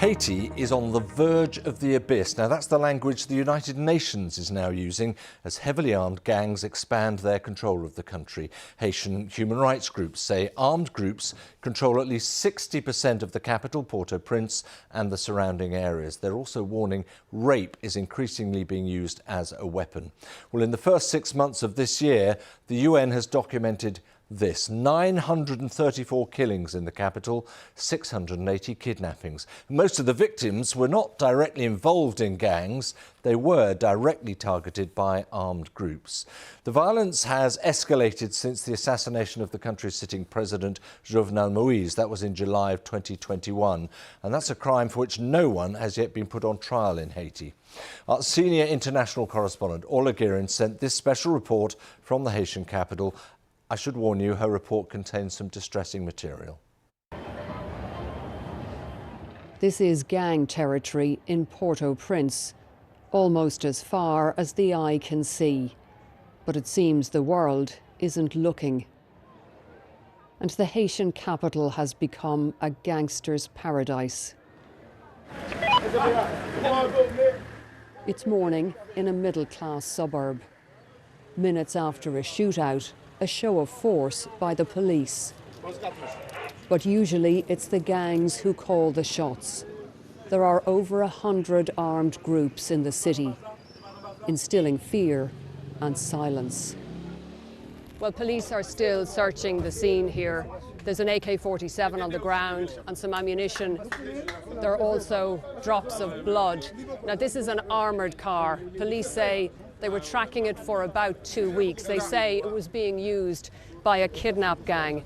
Haiti is on the verge of the abyss. Now, that's the language the United Nations is now using as heavily armed gangs expand their control of the country. Haitian human rights groups say armed groups control at least 60% of the capital, Port-au-Prince, and the surrounding areas. They're also warning rape is increasingly being used as a weapon. Well, in the first 6 months of this year, the UN has documented this: 934 killings in the capital, 680 kidnappings. Most of the victims were not directly involved in gangs. They were directly targeted by armed groups. The violence has escalated since the assassination of the country's sitting president, Jovenel Moïse. That was in July of 2021. And that's a crime for which no one has yet been put on trial in Haiti. Our senior international correspondent, Orla Guerin, sent this special report from the Haitian capital. I should warn you, her report contains some distressing material. This is gang territory in Port-au-Prince, almost as far as the eye can see. But it seems the world isn't looking. And the Haitian capital has become a gangster's paradise. It's morning in a middle-class suburb. Minutes after a shootout, a show of force by the police. But usually it's the gangs who call the shots. There are over 100 armed groups in the city, instilling fear and silence. Well, police are still searching the scene here. There's an AK-47 on the ground and some ammunition. There are also drops of blood. Now, this is an armoured car. Police say they were tracking it for about 2 weeks. They say it was being used by a kidnap gang.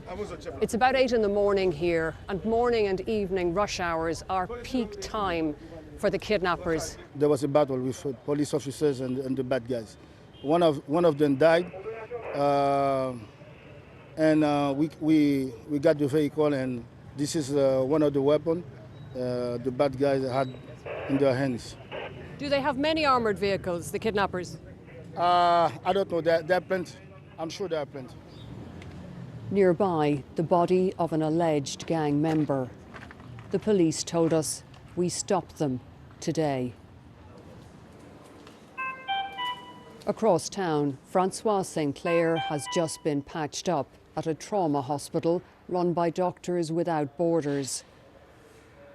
It's about 8 in the morning here, and morning and evening rush hours are peak time for the kidnappers. There was a battle with police officers and the bad guys. One of them died, and we got the vehicle, and this is one of the weapons the bad guys had in their hands. Do they have many armoured vehicles, the kidnappers? I don't know. There are plenty. I'm sure there are plenty. Nearby, the body of an alleged gang member. The police told us we stopped them today. Across town, Francois St. Clair has just been patched up at a trauma hospital run by Doctors Without Borders.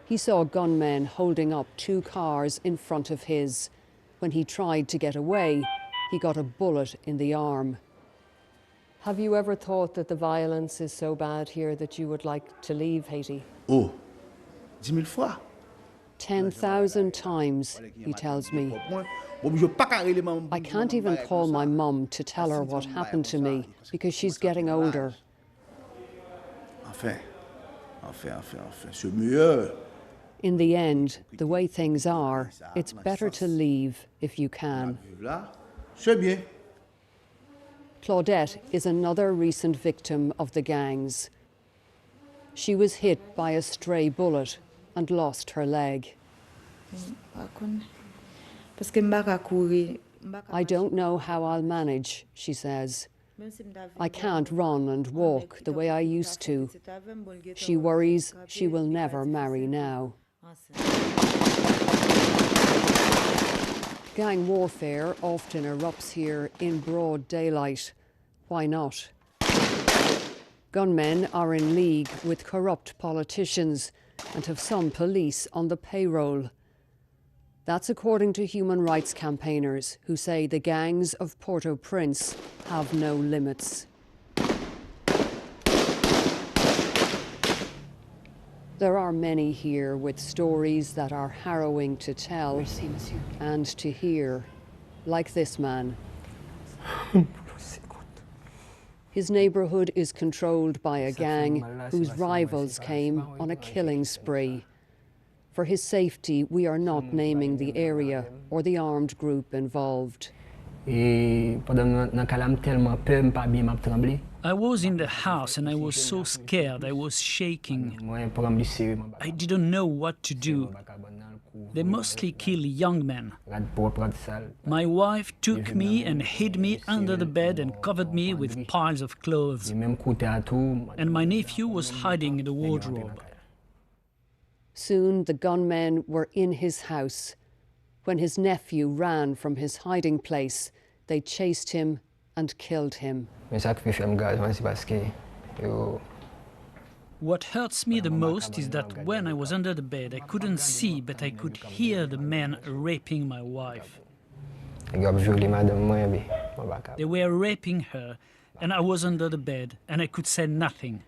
He saw gunmen holding up 2 cars in front of his. When he tried to get away, he got a bullet in the arm. Have you ever thought that the violence is so bad here that you would like to leave Haiti? Oh, 10,000 fois. 10,000 times, he tells me. I can't even call my mum to tell her what happened to me because she's getting older. C'est mieux. In the end, the way things are, it's better to leave if you can. Claudette is another recent victim of the gangs. She was hit by a stray bullet and lost her leg. I don't know how I'll manage, she says. I can't run and walk the way I used to. She worries she will never marry now. Gang warfare often erupts here in broad daylight. Why not? Gunmen are in league with corrupt politicians and have some police on the payroll. That's according to human rights campaigners who say the gangs of Port-au-Prince have no limits. There are many here with stories that are harrowing to tell and to hear, like this man. His neighbourhood is controlled by a gang whose rivals came on a killing spree. For his safety, we are not naming the area or the armed group involved. I was in the house and I was so scared, I was shaking. I didn't know what to do. They mostly kill young men. My wife took me and hid me under the bed and covered me with piles of clothes. And my nephew was hiding in the wardrobe. Soon the gunmen were in his house. When his nephew ran from his hiding place, they chased him and killed him. What hurts me the most is that when I was under the bed, I couldn't see, but I could hear the men raping my wife. They were raping her, and I was under the bed, and I could say nothing.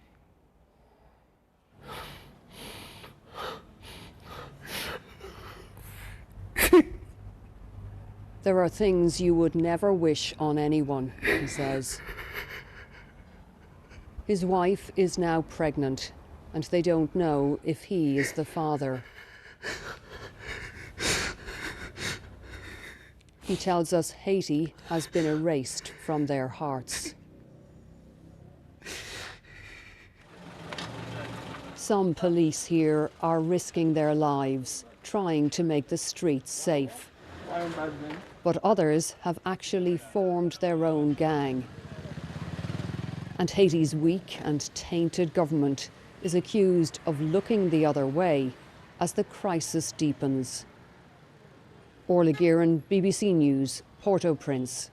There are things you would never wish on anyone, he says. His wife is now pregnant, and they don't know if he is the father. He tells us Haiti has been erased from their hearts. Some police here are risking their lives, trying to make the streets safe. But others have actually formed their own gang. And Haiti's weak and tainted government is accused of looking the other way as the crisis deepens. Orla Guerin, BBC News, Port-au-Prince.